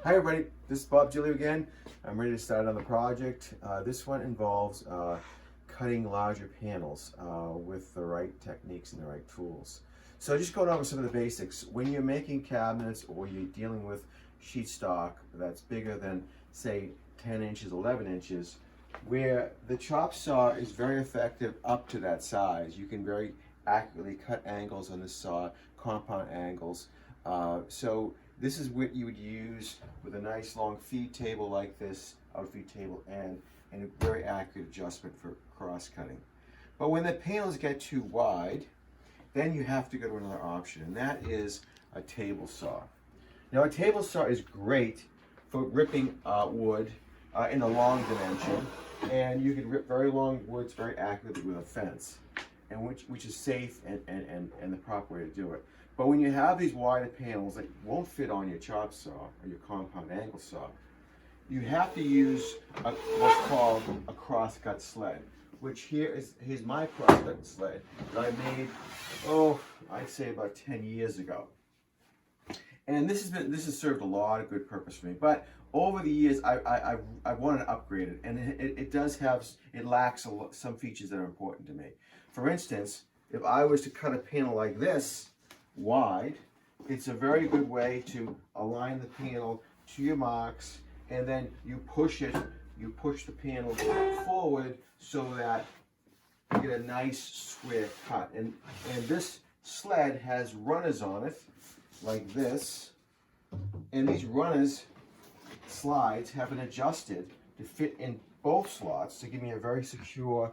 Hi everybody, this is Bob Gilly again. I'm ready to start on the project. This one involves cutting larger panels with the right techniques and the right tools. So just going over some of the basics. When you're making cabinets or you're dealing with sheet stock that's bigger than say 10 inches, 11 inches, where the chop saw is very effective up to that size. You can very accurately cut angles on this saw, compound angles. So this is what you would use with a nice long feed table like this, out feed table, and a very accurate adjustment for cross cutting. But when the panels get too wide, then you have to go to another option, and that is a table saw. Now a table saw is great for ripping wood in a long dimension, and you can rip very long woods very accurately with a fence, and which is safe and the proper way to do it. But when you have these wider panels that won't fit on your chop saw or your compound angle saw, you have to use what's called a crosscut sled, which here's my crosscut sled that I made, I'd say about 10 years ago. And this has served a lot of good purpose for me. But over the years, I wanted to upgrade it, and it lacks some features that are important to me. For instance, if I was to cut a panel like this wide, it's a very good way to align the panel to your marks, and then you push the panel forward so that you get a nice square cut. And this sled has runners on it like this, and these runners slides have been adjusted to fit in both slots to give me a very secure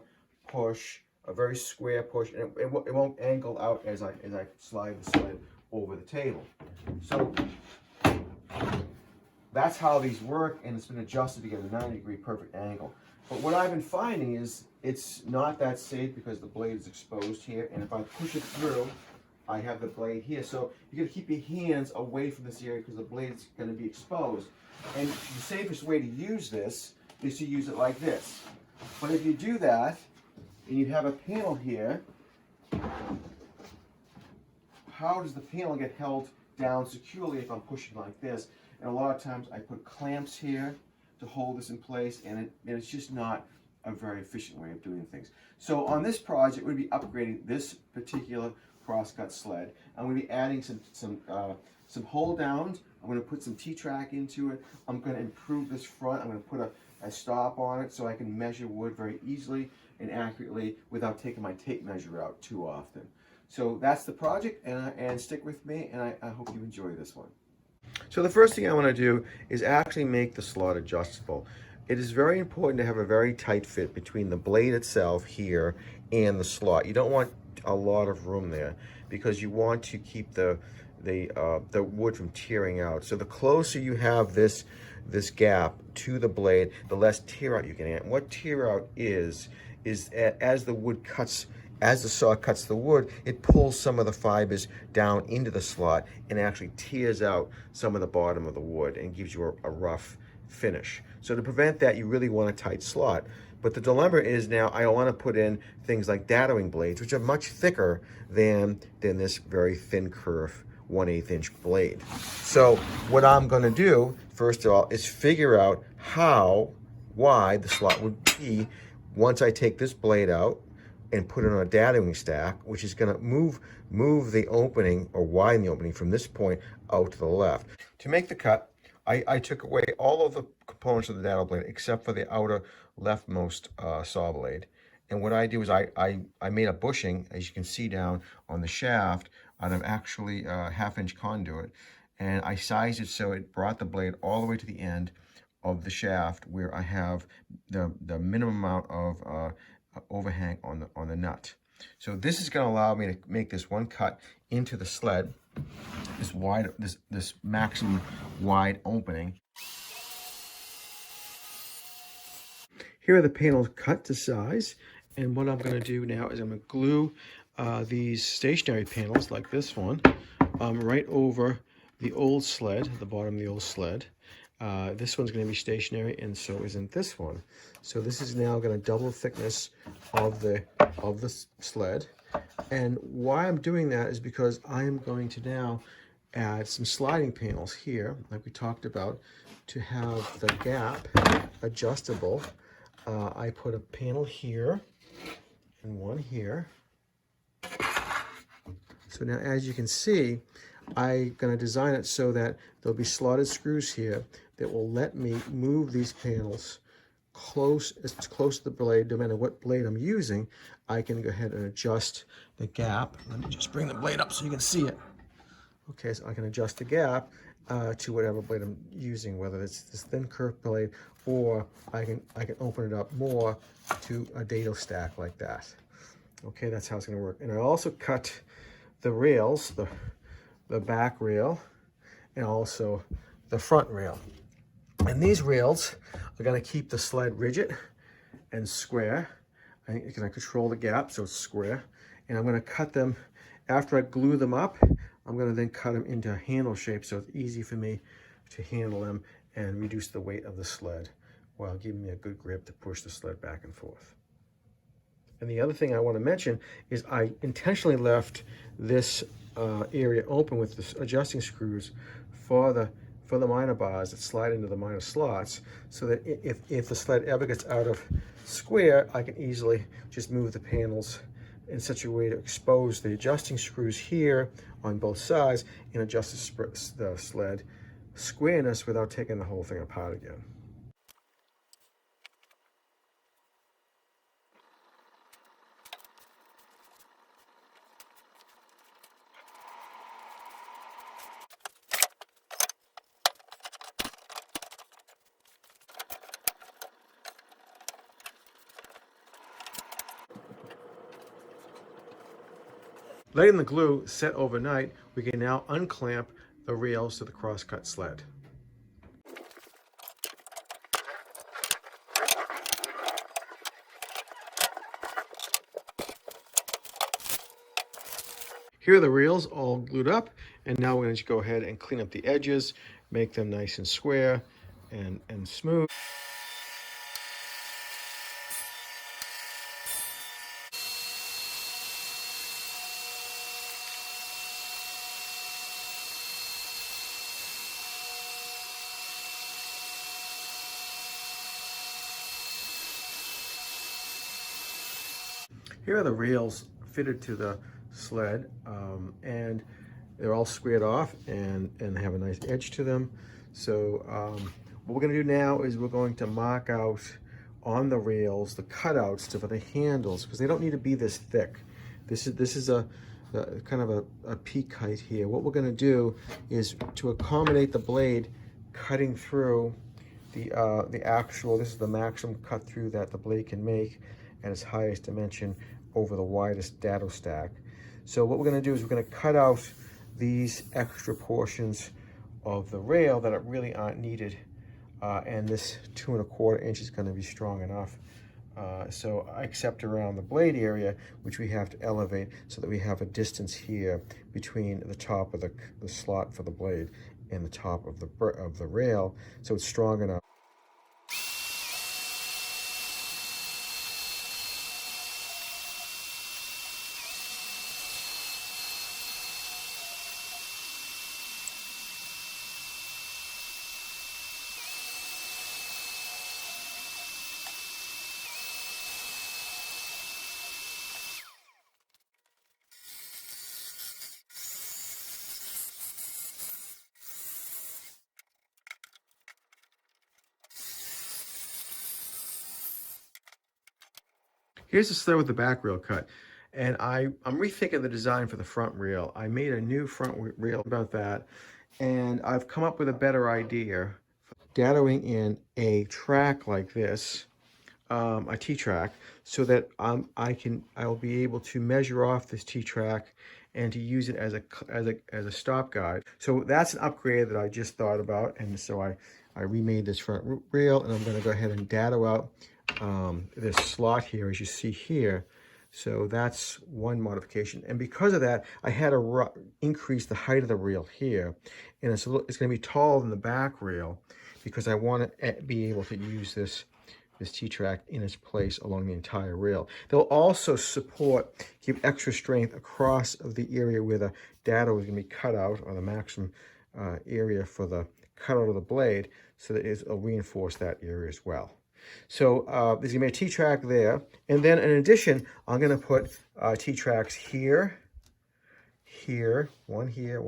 push, a very square push, and it won't angle out as I slide the sled over the table. So that's how these work, and it's been adjusted to get a 90-degree perfect angle. But what I've been finding is it's not that safe because the blade is exposed here, and if I push it through, I have the blade here. So you got to keep your hands away from this area because the blade's going to be exposed. And the safest way to use this is to use it like this. But if you do that, and you have a panel here, how does the panel get held down securely if I'm pushing like this? And a lot of times I put clamps here to hold this in place, and it's just not a very efficient way of doing things. So on this project, we'll be upgrading this particular crosscut sled. I'm going to be adding some hold downs. I'm going to put some T-track into it. I'm going to improve this front. I'm going to put a stop on it so I can measure wood very easily and accurately without taking my tape measure out too often. So that's the project, and stick with me, and I hope you enjoy this one. So the first thing I want to do is actually make the slot adjustable. It is very important to have a very tight fit between the blade itself here and the slot. You don't want a lot of room there because you want to keep the wood from tearing out. So the closer you have this gap to the blade, the less tear out you can get. And what tear out is as the wood cuts, as the saw cuts the wood, it pulls some of the fibers down into the slot and actually tears out some of the bottom of the wood and gives you a rough finish. So to prevent that, you really want a tight slot. But the dilemma is now I want to put in things like datoing blades, which are much thicker than this very thin kerf 1/8 inch blade. So what I'm going to do, first of all, is figure out how wide the slot would be once I take this blade out and put it on a datoing stack, which is going to move the opening or widen the opening from this point out to the left. To make the cut, I took away all of the components of the dado blade except for the outer leftmost saw blade. And what I do is I made a bushing, as you can see down on the shaft, out of actually 1/2 inch conduit. And I sized it so it brought the blade all the way to the end of the shaft where I have the minimum amount of overhang on the nut. So this is going to allow me to make this one cut into the sled, this maximum wide opening. Here are the panels cut to size, and what I'm going to do now is I'm going to glue these stationary panels like this one right over the old sled, the bottom of the old sled. This one's going to be stationary, and so isn't this one. So this is now going to double the thickness of the sled. And why I'm doing that is because I am going to now add some sliding panels here, like we talked about, to have the gap adjustable. I put a panel here and one here. So now, as you can see, I'm going to design it so that there'll be slotted screws here that will let me move these panels as close to the blade. No matter what blade I'm using, I can go ahead and adjust the gap. Let me just bring the blade up so you can see it. Okay, so I can adjust the gap to whatever blade I'm using, whether it's this thin kerf blade, or I can open it up more to a dado stack like that. Okay, that's how it's going to work. And I also cut the rails, the back rail, and also the front rail. And these rails are going to keep the sled rigid and square. I can control the gap so it's square. And I'm going to cut them, after I glue them up, I'm going to then cut them into handle shape so it's easy for me to handle them and reduce the weight of the sled while giving me a good grip to push the sled back and forth. And the other thing I want to mention is I intentionally left this area open with the adjusting screws for the minor bars that slide into the minor slots, so that if the sled ever gets out of square, I can easily just move the panels in such a way to expose the adjusting screws here on both sides and adjust the sled squareness without taking the whole thing apart again. Letting the glue set overnight, we can now unclamp the rails to the crosscut sled. Here are the rails all glued up, and now we're going to go ahead and clean up the edges, make them nice and square and smooth. Here are the rails fitted to the sled, and they're all squared off and have a nice edge to them. So what we're going to do now is we're going to mark out on the rails the cutouts for the handles, because they don't need to be this thick. This is a kind of a peak height here. What we're going to do is to accommodate the blade cutting through the actual, this is the maximum cut through that the blade can make at its highest dimension over the widest dado stack. So what we're going to do is we're going to cut out these extra portions of the rail that really aren't needed, and this 2 1/4 inch is going to be strong enough. So except around the blade area, which we have to elevate so that we have a distance here between the top of the slot for the blade and the top of the rail, so it's strong enough. Here's the sled with the back rail cut, and I'm rethinking the design for the front rail. I made a new front rail about that, and I've come up with a better idea. Dadoing in a track like this, a T-track, so that I'll be able to measure off this T-track and to use it as a stop guide. So that's an upgrade that I just thought about, and so I remade this front rail, and I'm going to go ahead and dado out this slot here, as you see here. So that's one modification, and because of that, I had to increase the height of the rail here, and it's going to be taller than the back rail because I want to be able to use this this T-track in its place along the entire rail. They'll also support, give extra strength across of the area where the dado is going to be cut out, or the maximum area for the cutout of the blade, so that it'll reinforce that area as well. So there's going to be a T-track there. And then in addition, I'm going to put T-tracks here, here, one here,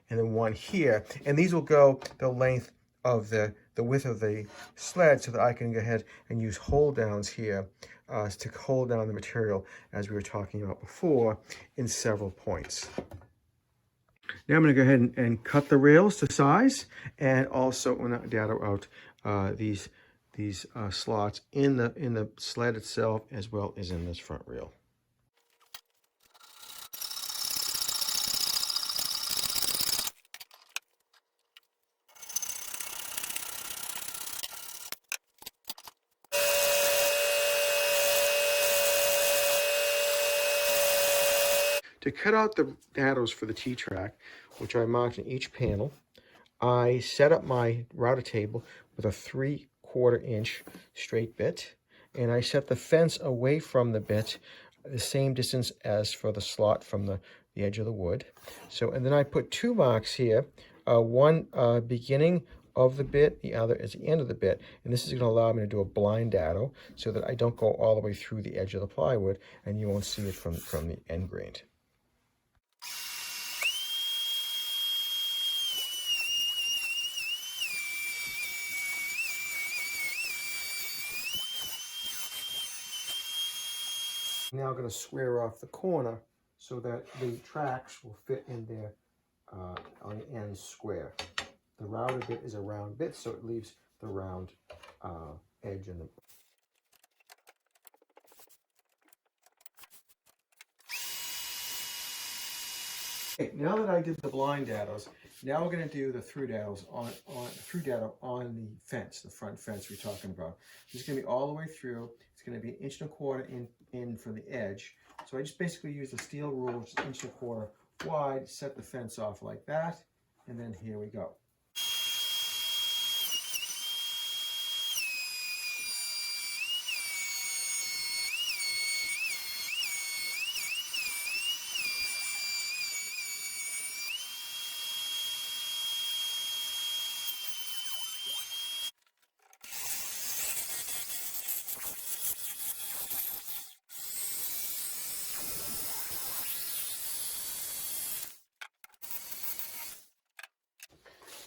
and then one here. And these will go the length of the width of the sled, so that I can go ahead and use hold downs here to hold down the material, as we were talking about before, in several points. Now I'm going to go ahead and cut the rails to size, and also dado out these slots in the sled itself, as well as in this front rail. To cut out the dados for the T-track, which I marked in each panel, I set up my router table with a 3/4 inch straight bit, and I set the fence away from the bit the same distance as for the slot from the edge of the wood. So, and then I put 2 marks here, one beginning of the bit, the other is the end of the bit, and this is going to allow me to do a blind dado, so that I don't go all the way through the edge of the plywood, and you won't see it from the end grain. Now I'm going to square off the corner so that the tracks will fit in there on the end square. The router bit is a round bit, so it leaves the round edge in the. Okay, now that I did the blind dados, now we're going to do the through dados on the fence, the front fence we're talking about. It's going to be all the way through. It's going to be 1.25 inches in from the edge. So I just basically use the steel rule, which is 1.25 inches wide, set the fence off like that, and then here we go.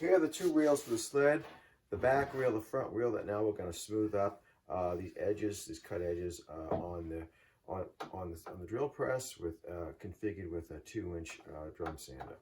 Here are the 2 rails for the sled, the back rail, the front rail, that now we're going to smooth up these edges, these cut edges on the drill press, with configured with a 2-inch drum sander.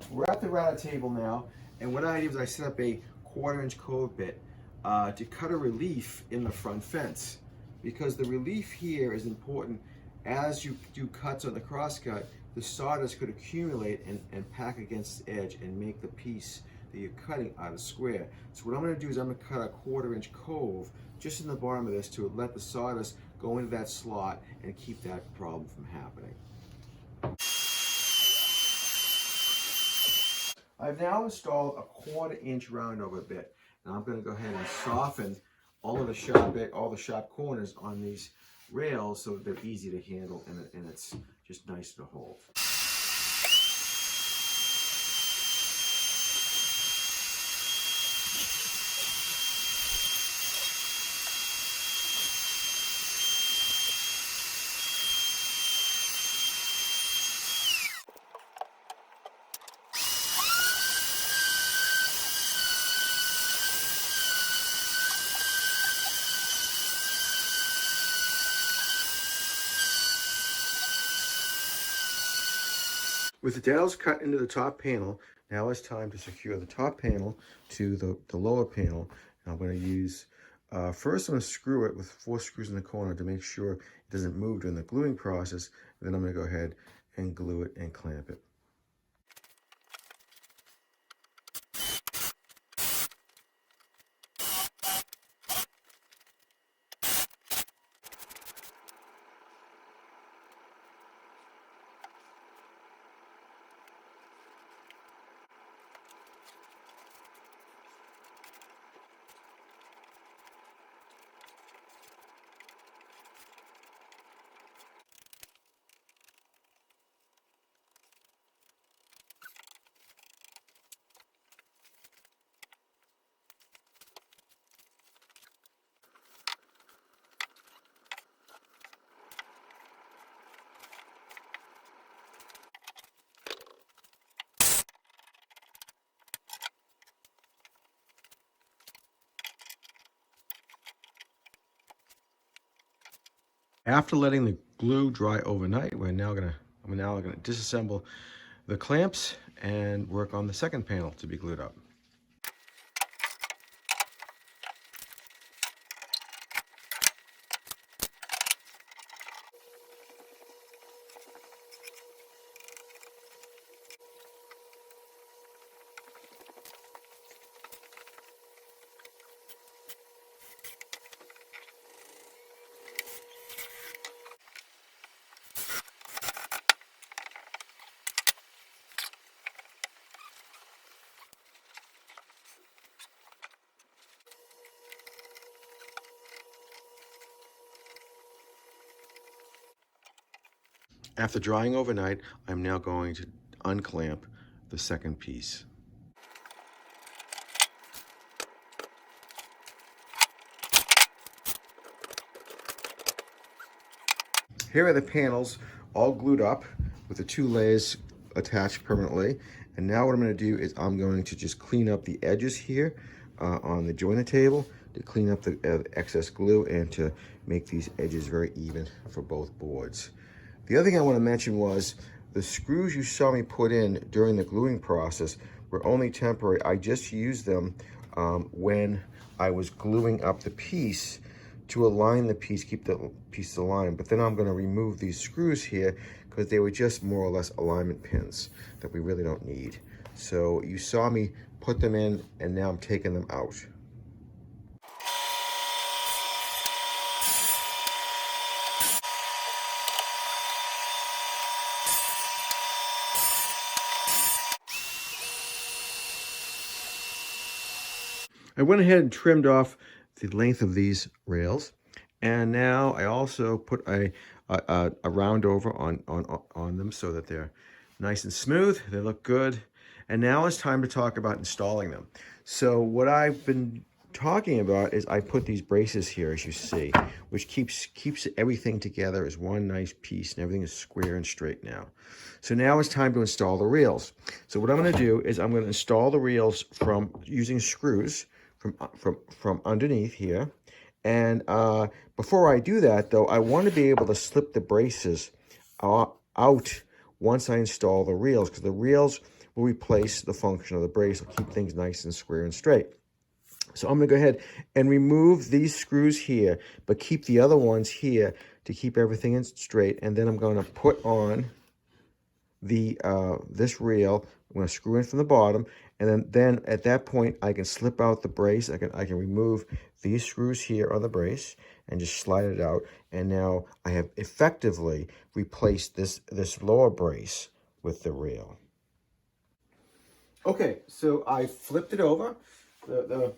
We're at the router table now, and what I did was I set up a 1/4 inch cove bit to cut a relief in the front fence. Because the relief here is important. As you do cuts on the crosscut, the sawdust could accumulate and pack against the edge and make the piece that you're cutting out of square. So what I'm going to do is I'm going to cut a 1/4 inch cove just in the bottom of this to let the sawdust go into that slot and keep that problem from happening. I've now installed a 1/4 inch roundover bit. Now I'm going to go ahead and soften all the sharp corners on these rails so that they're easy to handle, and it's just nice to hold. With the dowels cut into the top panel, now it's time to secure the top panel to the lower panel. And I'm going to use, first I'm going to screw it with 4 screws in the corner to make sure it doesn't move during the gluing process. And then I'm going to go ahead and glue it and clamp it. After letting the glue dry overnight, I'm now gonna disassemble the clamps and work on the second panel to be glued up. After drying overnight, I'm now going to unclamp the second piece. Here are the panels all glued up with the two layers attached permanently. And now what I'm going to do is I'm going to just clean up the edges here on the joiner table to clean up the excess glue and to make these edges very even for both boards. The other thing I want to mention was the screws you saw me put in during the gluing process were only temporary. I just used them when I was gluing up the piece to align the piece, keep the piece aligned. But then I'm going to remove these screws here because they were just more or less alignment pins that we really don't need. So you saw me put them in and now I'm taking them out. I went ahead and trimmed off the length of these rails, and now I also put a round over on them so that they're nice and smooth. They look good, and now it's time to talk about installing them. So what I've been talking about is I put these braces here, as you see, which keeps everything together as one nice piece, and everything is square and straight now. So now it's time to install the reels. So what I'm going to do is I'm going to install the reels from using screws from underneath here. And before I do that, though, I want to be able to slip the braces out once I install the reels, because the reels will replace the function of the brace. It'll keep things nice and square and straight. So I'm going to go ahead and remove these screws here, but keep the other ones here to keep everything in straight. And then I'm going to put on the this reel. I'm going to screw in from the bottom, and then at that point I can slip out the brace. I can remove these screws here on the brace and just slide it out. And now I have effectively replaced this lower brace with the reel. Okay, so I flipped it over. The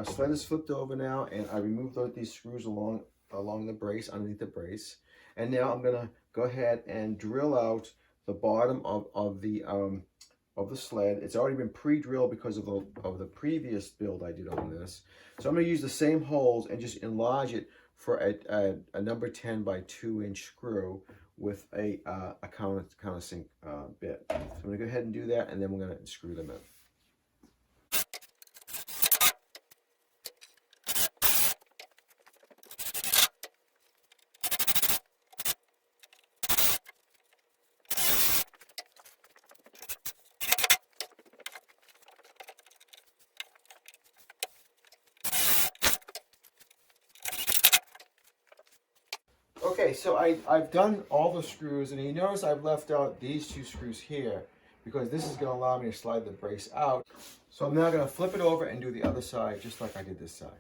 sled is flipped over now, and I removed these screws along the brace, underneath the brace. And now I'm gonna go ahead and drill out the bottom of the sled. It's already been pre-drilled because of the previous build I did on this. So I'm gonna use the same holes and just enlarge it for a number 10 by 2-inch screw with a countersink bit. So I'm gonna go ahead and do that, and then we're gonna screw them in. Okay, so I've done all the screws, and you notice I've left out these two screws here because this is going to allow me to slide the brace out. So I'm now going to flip it over and do the other side just like I did this side.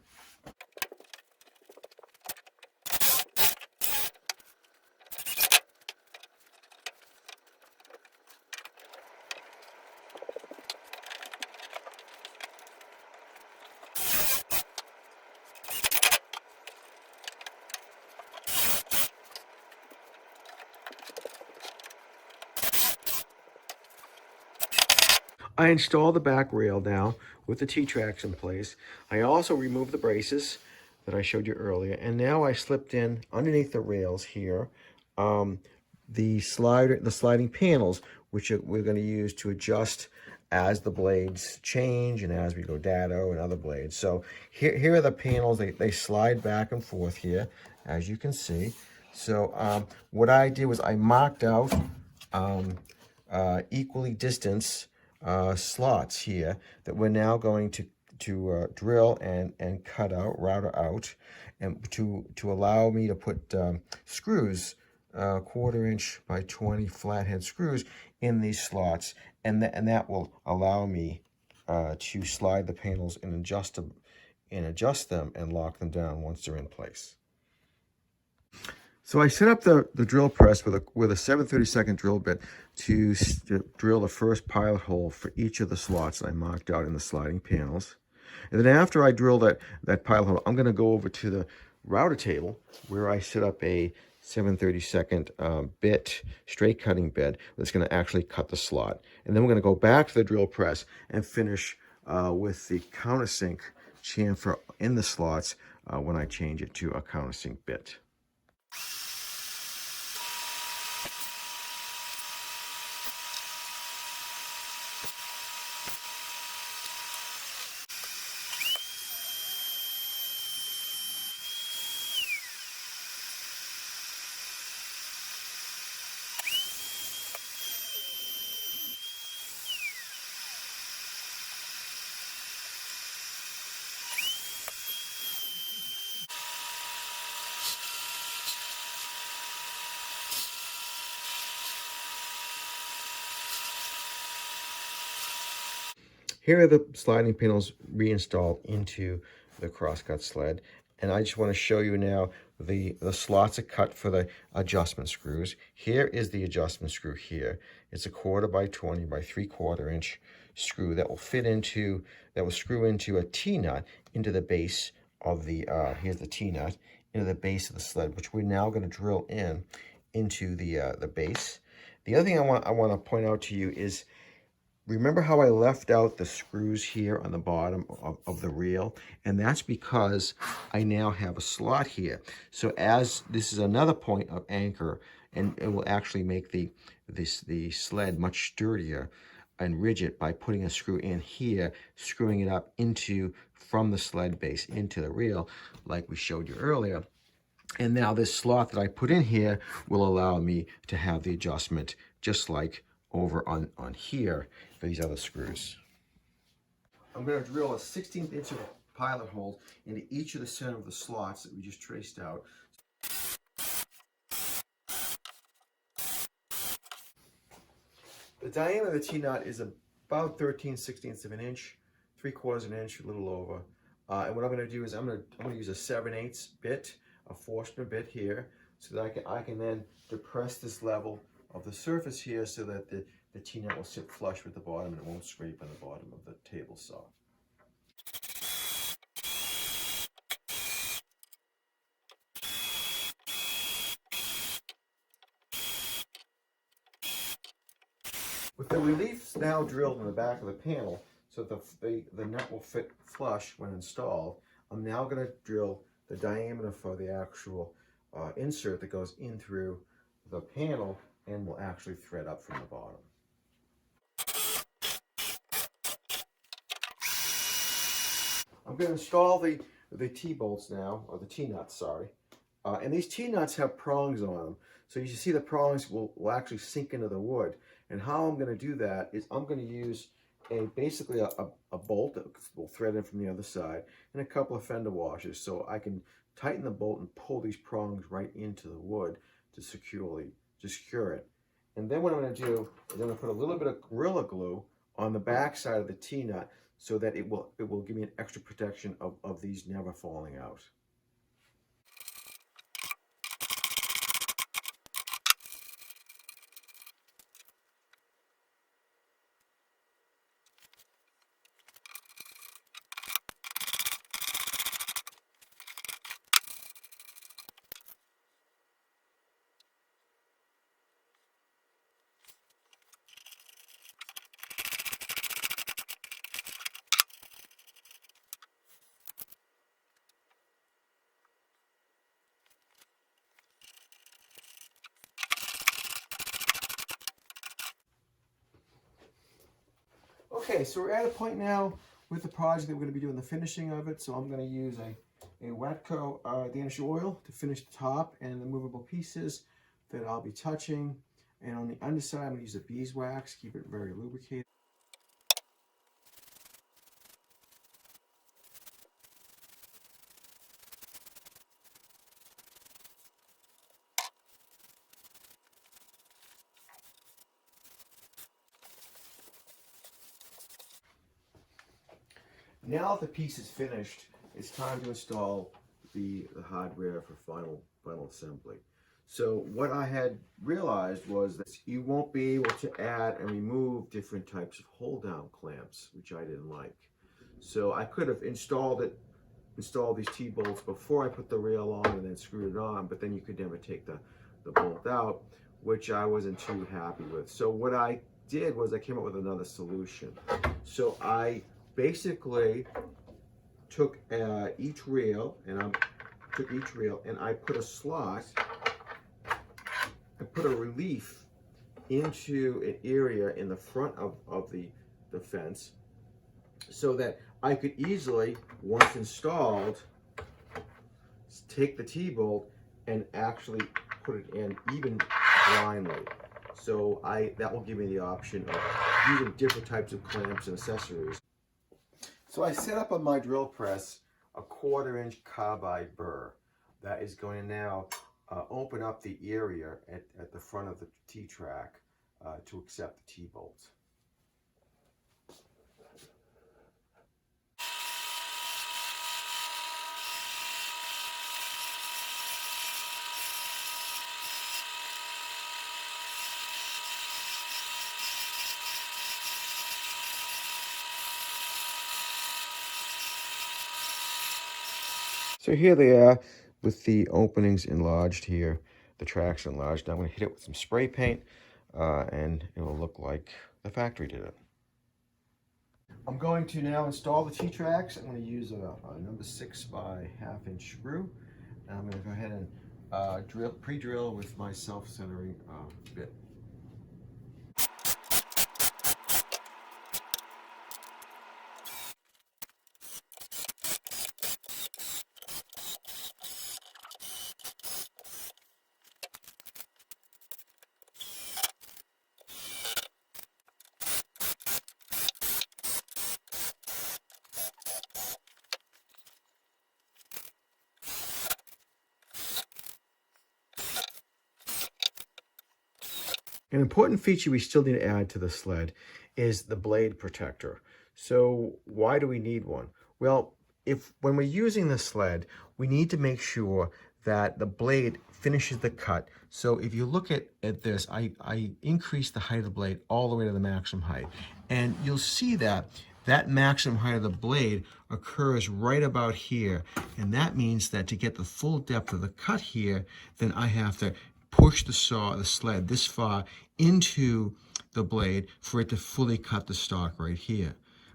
I installed the back rail now with the T-tracks in place. I also removed the braces that I showed you earlier, and now I slipped in underneath the rails here the sliding panels, which we're going to use to adjust as the blades change and as we go dado and other blades. So here are the panels. They slide back and forth here, as you can see. So what I did was I marked out equally distanced slots here that we're now going to drill and cut out, router out, and to allow me to put screws, 1/4 inch by 20 flathead screws in these slots, and that will allow me to slide the panels and adjust them and lock them down once they're in place. So I set up the drill press with a 7/32 drill bit to drill the first pilot hole for each of the slots that I marked out in the sliding panels. And then after I drill that pilot hole, I'm going to go over to the router table where I set up a 7/32 bit, straight cutting bit that's going to actually cut the slot. And then we're going to go back to the drill press and finish with the countersink chamfer in the slots when I change it to a countersink bit. Here are the sliding panels reinstalled into the Crosscut sled. And I just want to show you now the slots are cut for the adjustment screws. Here is the adjustment screw here. It's a 1/4 by 20 by 3/4 inch screw that will screw into a T-nut into the base of the, here's the T-nut, into the base of the sled, which we're now going to drill into the base. The other thing I want to point out to you is, remember how I left out the screws here on the bottom of the reel? And that's because I now have a slot here. So as this is another point of anchor, and it will actually make the sled much sturdier and rigid by putting a screw in here, screwing it up from the sled base into the reel, like we showed you earlier. And now this slot that I put in here will allow me to have the adjustment just like over on here for these other screws. I'm going to drill a 1/16 inch of pilot hole into each of the center of the slots that we just traced out. The diameter of the T-nut is about 13/16 of an inch, 3/4 of an inch, a little over. And what I'm going to do is I'm going to use a 7/8 bit, a Forstner bit here, so that I can then depress this level of the surface here so that the T-nut will sit flush with the bottom and it won't scrape on the bottom of the table saw. With the reliefs now drilled in the back of the panel so that the nut will fit flush when installed, I'm now going to drill the diameter for the actual insert that goes in through the panel and will actually thread up from the bottom. I'm going to install the T-bolts now, or the T-nuts, sorry. And these T-nuts have prongs on them. So you see the prongs will actually sink into the wood. And how I'm going to do that is I'm going to use basically a bolt that will thread in from the other side and a couple of fender washers so I can tighten the bolt and pull these prongs right into the wood to secure it. And then what I'm going to do is I'm going to put a little bit of Gorilla Glue on the back side of the T-nut so that it will give me an extra protection of these never falling out. Okay, so we're at a point now with the project that we're going to be doing the finishing of it. So I'm going to use a wet coat Danish oil to finish the top and the movable pieces that I'll be touching. And on the underside, I'm going to use a beeswax, keep it very lubricated. Now that the piece is finished, it's time to install the hardware for final assembly. So what I had realized was that you won't be able to add and remove different types of hold-down clamps, which I didn't like. So I could have installed these T-bolts before I put the rail on and then screwed it on, but then you could never take the bolt out, which I wasn't too happy with. So what I did was I came up with another solution. So I basically took each rail and I put a slot, I put a relief into an area in the front of the fence so that I could easily, once installed, take the T-bolt and actually put it in even blindly. So that will give me the option of using different types of clamps and accessories. So I set up on my drill press a 1/4-inch carbide burr that is going to now open up the area at the front of the T-track to accept the T-bolts. So here they are with the openings enlarged here, the tracks enlarged. Now I'm going to hit it with some spray paint and it will look like the factory did it. I'm going to now install the T-tracks. I'm going to use a number 6 by 1/2 inch screw. And I'm going to go ahead and pre-drill with my self-centering bit. An important feature we still need to add to the sled is the blade protector. So why do we need one? Well, when we're using the sled, we need to make sure that the blade finishes the cut. So if you look at this, I increased the height of the blade all the way to the maximum height. And you'll see that maximum height of the blade occurs right about here. And that means that to get the full depth of the cut here, then I have to push the sled this far into the blade for it to fully cut the stock right here.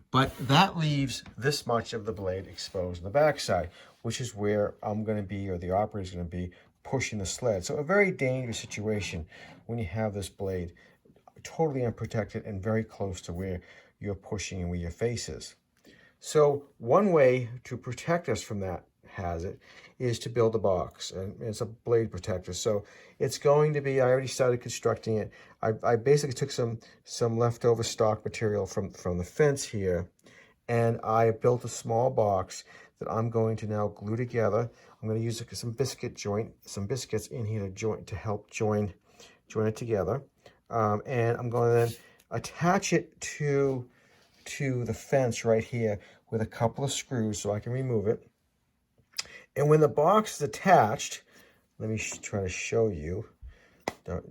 But that leaves this much of the blade exposed on the backside, which is where I'm going to be, or the operator is going to be, pushing the sled. So a very dangerous situation when you have this blade totally unprotected and very close to where you're pushing and where your face is. So one way to protect us from that hazard is to build a box, and it's a blade protector. So it's going to be, I already started constructing it. I basically took some leftover stock material from the fence here, and I built a small box that I'm going to now glue together. I'm going to use some biscuits in here to help join it together, and I'm going to then attach it to the fence right here with a couple of screws so I can remove it. And when the box is attached, let me try to show you.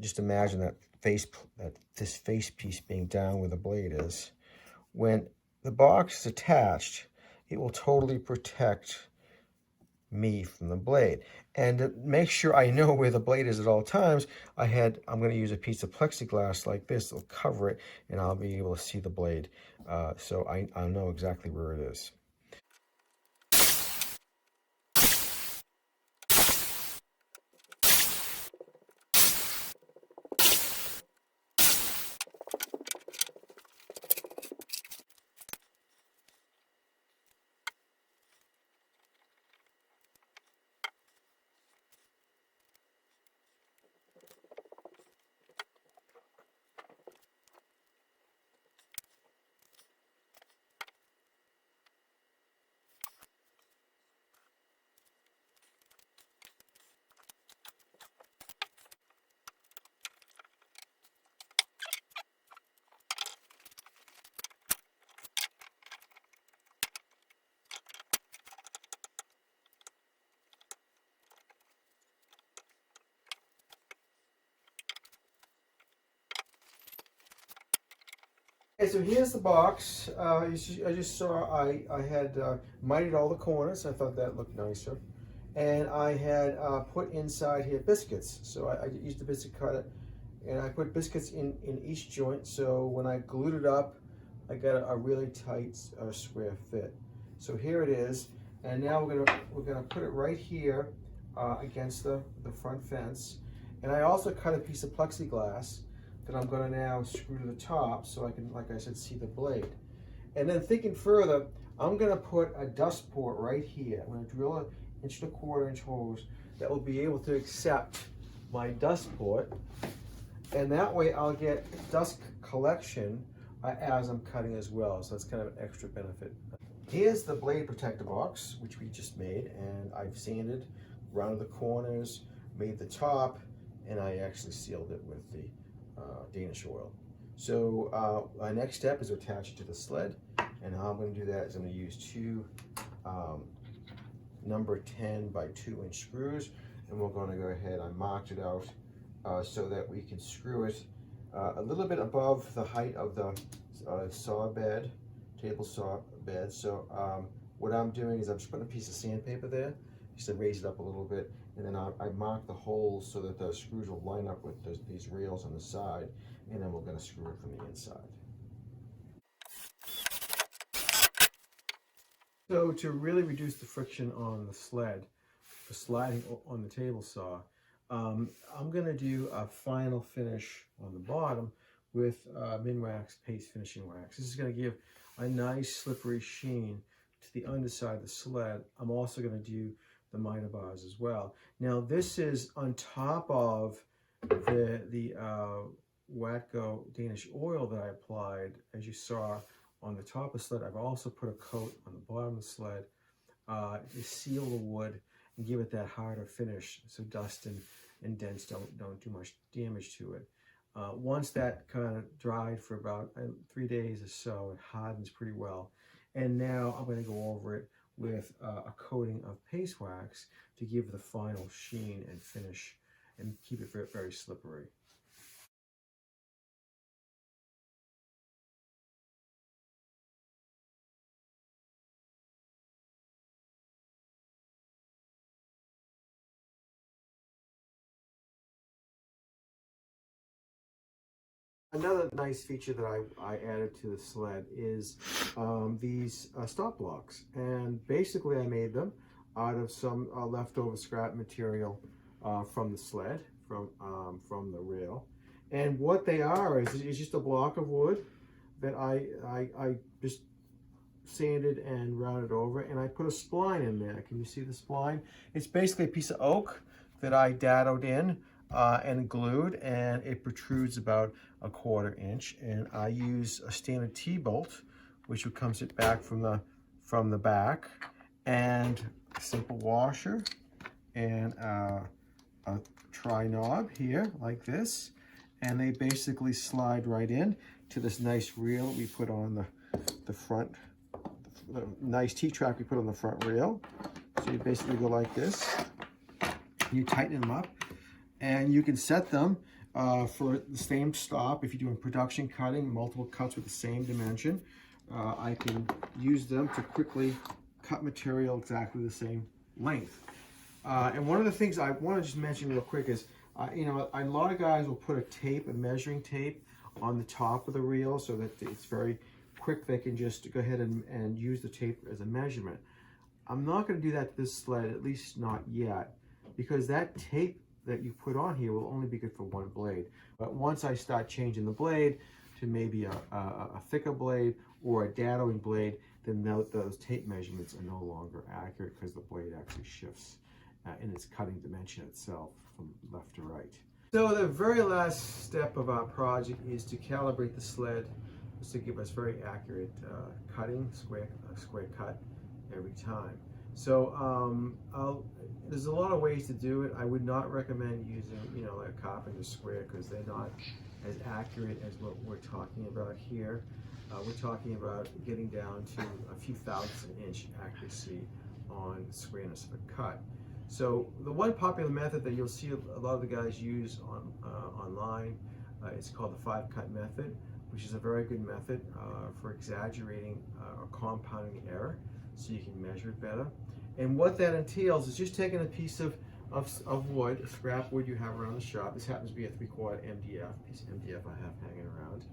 Just imagine this face piece being down where the blade is. When the box is attached, it will totally protect me from the blade. And to make sure I know where the blade is at all times, I'm going to use a piece of plexiglass like this. It'll cover it, and I'll be able to see the blade. So I know exactly where it is. Okay, so here's the box. I just saw I had mited all the corners. I thought that looked nicer. And I had put inside here biscuits. So I used the biscuit cutter and I put biscuits in each joint. So when I glued it up, I got a really tight square fit. So here it is. And now we're gonna put it right here against the front fence. And I also cut a piece of plexiglass that I'm going to now screw to the top so I can, like I said, see the blade. And then thinking further, I'm going to put a dust port right here. I'm going to drill an 1¼ inch hose that will be able to accept my dust port, and that way I'll get dust collection as I'm cutting as well. So that's kind of an extra benefit. Here's the blade protector box, which we just made, and I've sanded, rounded the corners, made the top, and I actually sealed it with the Danish oil. So my next step is to attach it to the sled, and how I'm going to do that is I'm going to use two number 10 by 2 inch screws, and we're going to go ahead. I marked it out so that we can screw it a little bit above the height of the saw bed, table saw bed. So what I'm doing is I'm just putting a piece of sandpaper there just to raise it up a little bit, and then I mark the holes so that the screws will line up with these rails on the side, and then we're going to screw it from the inside. So to really reduce the friction on the sled, for sliding on the table saw, I'm going to do a final finish on the bottom with Minwax paste finishing wax. This is going to give a nice slippery sheen to the underside of the sled. I'm also going to do the miter bars as well. Now this is on top of the Watco Danish oil that I applied, as you saw on the top of the sled. I've also put a coat on the bottom of the sled to seal the wood and give it that harder finish so dust and dents don't do much damage to it. Once that kind of dried for about 3 days or so, it hardens pretty well. And now I'm going to go over it with a coating of paste wax to give the final sheen and finish and keep it very, very slippery. Another nice feature that I added to the sled is these stop blocks, and basically I made them out of some leftover scrap material from the sled, from the rail. And what they are is just a block of wood that I just sanded and rounded over, and I put a spline in there. Can you see the spline? It's basically a piece of oak that I dadoed in and glued, and it protrudes about 1/4 inch. And I use a standard T-bolt, which comes it back from the back, and a simple washer, and a tri-knob here like this, and they basically slide right in to this nice reel we put on the front, the nice T-track we put on the front rail. So you basically go like this, you tighten them up, and you can set them for the same stop. If you're doing production cutting, multiple cuts with the same dimension, I can use them to quickly cut material exactly the same length. And one of the things I want to just mention real quick is, you know, a lot of guys will put a measuring tape on the top of the reel so that it's very quick. They can just go ahead and use the tape as a measurement. I'm not going to do that to this sled, at least not yet, because that tape that you put on here will only be good for one blade. But once I start changing the blade to maybe a thicker blade or a dadoing blade, then those tape measurements are no longer accurate because the blade actually shifts in its cutting dimension itself from left to right. So the very last step of our project is to calibrate the sled just to give us very accurate cutting, square cut every time. So there's a lot of ways to do it. I would not recommend using, you know, like a carpenter's square, because they're not as accurate as what we're talking about here. We're talking about getting down to a few thousandths of an inch accuracy on the squareness of a cut. So the one popular method that you'll see a lot of the guys use online is called the 5-cut method, which is a very good method for exaggerating or compounding error, so you can measure it better. And what that entails is just taking a piece of wood, scrap wood you have around the shop. This happens to be a 3/4 MDF, piece of MDF I have hanging around.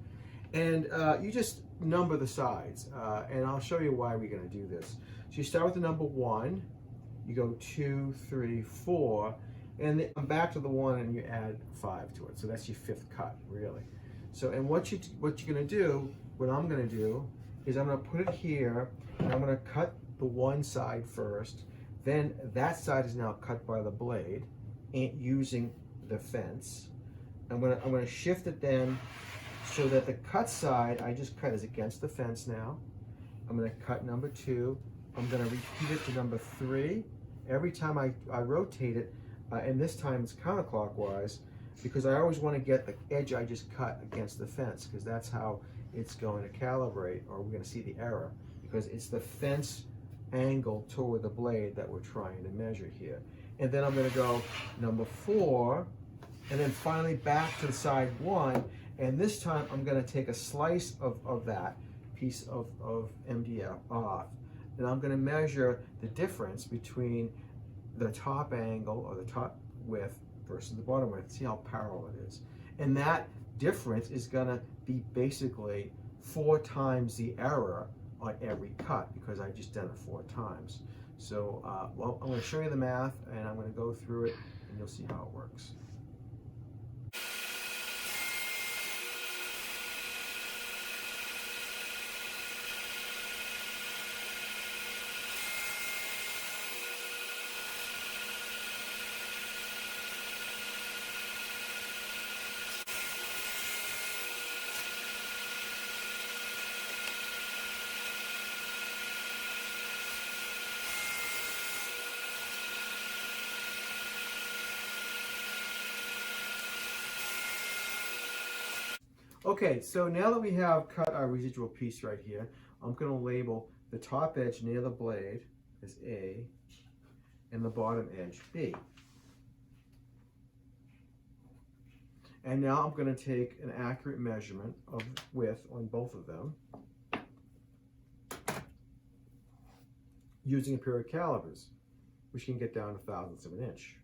And you just number the sides, and I'll show you why we're going to do this. So you start with the number 1, you go 2, 3, 4, and then come back to the 1 and you add 5 to it. So that's your 5th cut, really. So, and what you're going to do, what I'm going to do, is I'm going to put it here, and I'm going to cut the one side first. Then that side is now cut by the blade, and using the fence. I'm going to shift it then, so that the cut side I just cut is against the fence now. I'm going to cut number 2. I'm going to repeat it to number 3. Every time I rotate it, and this time it's counterclockwise, because I always want to get the edge I just cut against the fence, because that's how it's going to calibrate, or we're going to see the error, because it's the fence angle toward the blade that we're trying to measure here. And then I'm going to go number 4, and then finally back to the side 1, and this time I'm going to take a slice of that piece of MDF off, and I'm going to measure the difference between the top angle, or the top width, versus the bottom width. See how parallel it is. And that difference is going to be basically 4 times the error on every cut, because I just done it 4 times. So well, I'm going to show you the math, and I'm going to go through it, and you'll see how it works. Okay, so now that we have cut our residual piece right here, I'm going to label the top edge near the blade as A and the bottom edge B. And now I'm going to take an accurate measurement of width on both of them using a pair of calipers, which can get down to thousandths of an inch.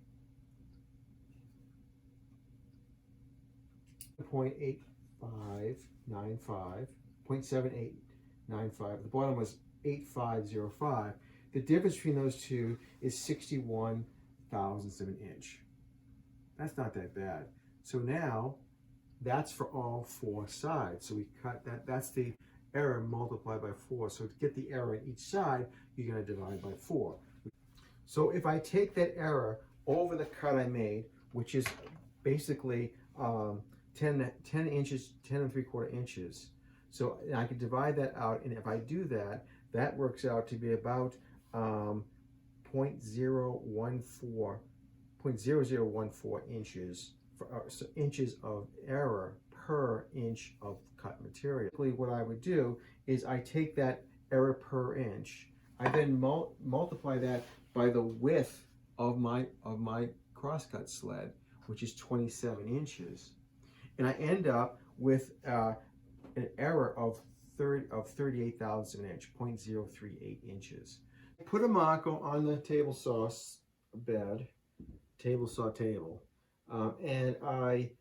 0.8595, 0.7895. The bottom was 8505. The difference between those two is 61 thousandths of an inch. That's not that bad. So now that's for all 4 sides. So we cut that. That's the error multiplied by 4. So to get the error on each side, you're going to divide by 4. So if I take that error over the cut I made, which is basically 10 inches, 10 3/4 inches. So I can divide that out, and if I do that, that works out to be about 0.0014 inches so inches of error per inch of cut material. What I would do is I take that error per inch, I then multiply that by the width of my crosscut sled, which is 27 inches. And I end up with an error of 38 thousandths of an inch, 0.038 inches. I put a marker on the table saw bed, table saw table, and I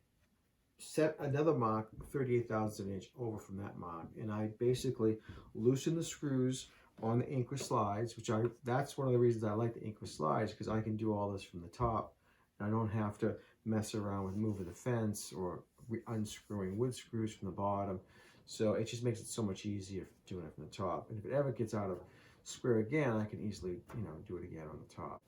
set another mark, 38 thousandths of an inch, over from that mark. And I basically loosen the screws on the ink with slides, that's one of the reasons I like the ink with slides, because I can do all this from the top. And I don't have to mess around with moving the fence or unscrewing wood screws from the bottom. So it just makes it so much easier doing it from the top. And if it ever gets out of square again, I can easily, do it again on the top.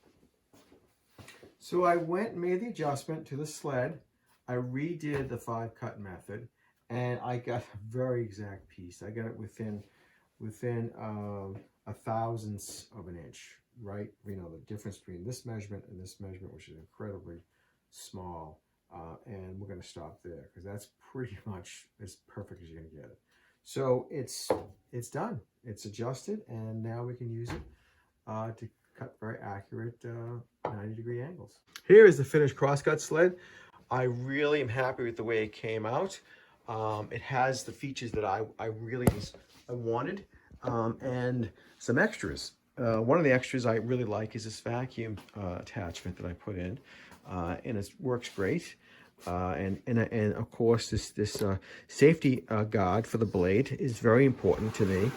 So I went and made the adjustment to the sled. I redid the 5-cut method, and I got a very exact piece. I got it within a thousandths of an inch, right? The difference between this measurement and this measurement, which is incredibly small. And we're going to stop there, because that's pretty much as perfect as you're going to get it. So it's done. It's adjusted, and now we can use it to cut very accurate 90-degree angles. Here is the finished crosscut sled. I really am happy with the way it came out. It has the features that I really wanted, and some extras. One of the extras I really like is this vacuum attachment that I put in, and it works great. And of course this safety guard for the blade is very important to me.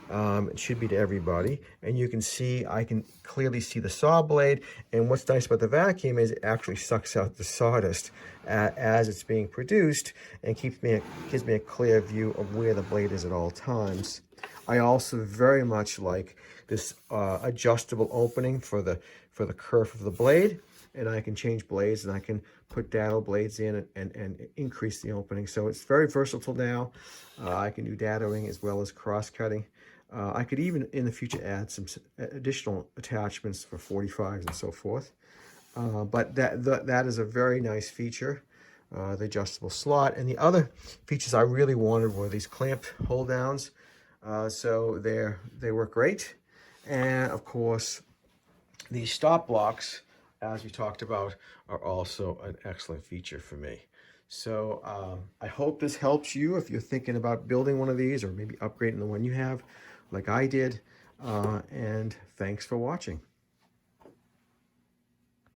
It should be to everybody. And you can see, I can clearly see the saw blade. And what's nice about the vacuum is it actually sucks out the sawdust as it's being produced and gives me a clear view of where the blade is at all times. I also very much like this adjustable opening for the kerf of the blade. And I can change blades, and I can put dado blades in and increase the opening. So it's very versatile now. I can do dadoing as well as cross-cutting. I could even in the future add some additional attachments for 45s and so forth. But that is a very nice feature, the adjustable slot. And the other features I really wanted were these clamp hold downs. So they work great. And of course, these stop blocks, as we talked about, are also an excellent feature for me. So I hope this helps you if you're thinking about building one of these or maybe upgrading the one you have like I did. And thanks for watching.